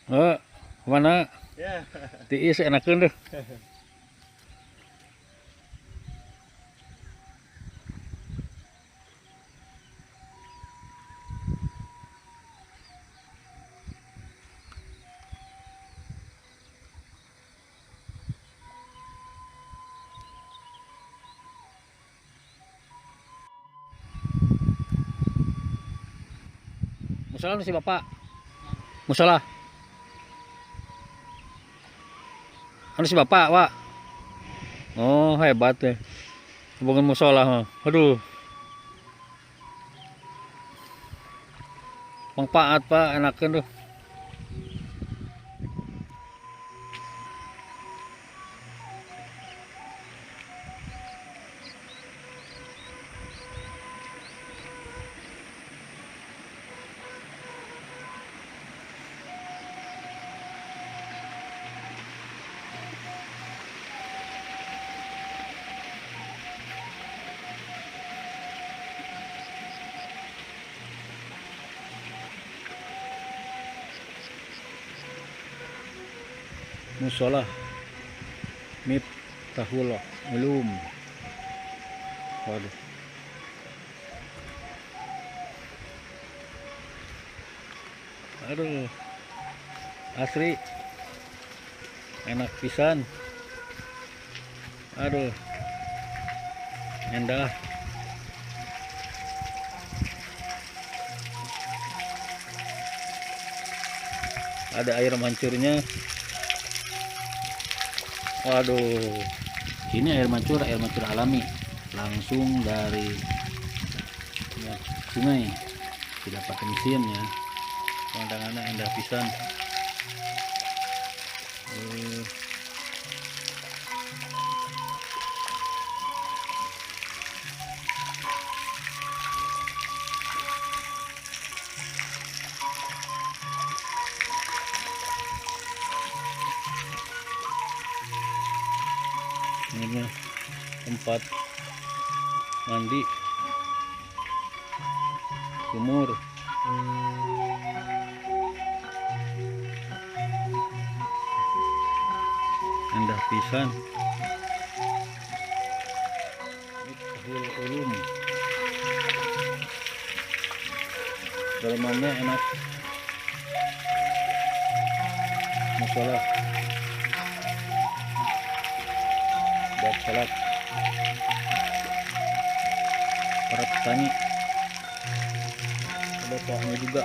Oh, mana? Ya. Tiis enakeun deh. Musola nu si Bapak. Musola. Anu si Bapak, Pak. Oh, hebat deh. Bangun musola, mah. Aduh. Manfaat, Pak, enakeun tuh. Musola Miftahul Ulum. Waduh. Aduh. Asri. Enak pisan. Aduh. Endah. Ada air mancurnya. Waduh. Ini air mancur alami. Langsung dari ya, sungai. Tidak pakai mesin ya. Pemandangannya indah pisan. Ini tempat mandi sumur. Indah pisan. Miftahul Ulum. Dalamannya enak. Musola buat salat para petani. Ada pohonnya juga.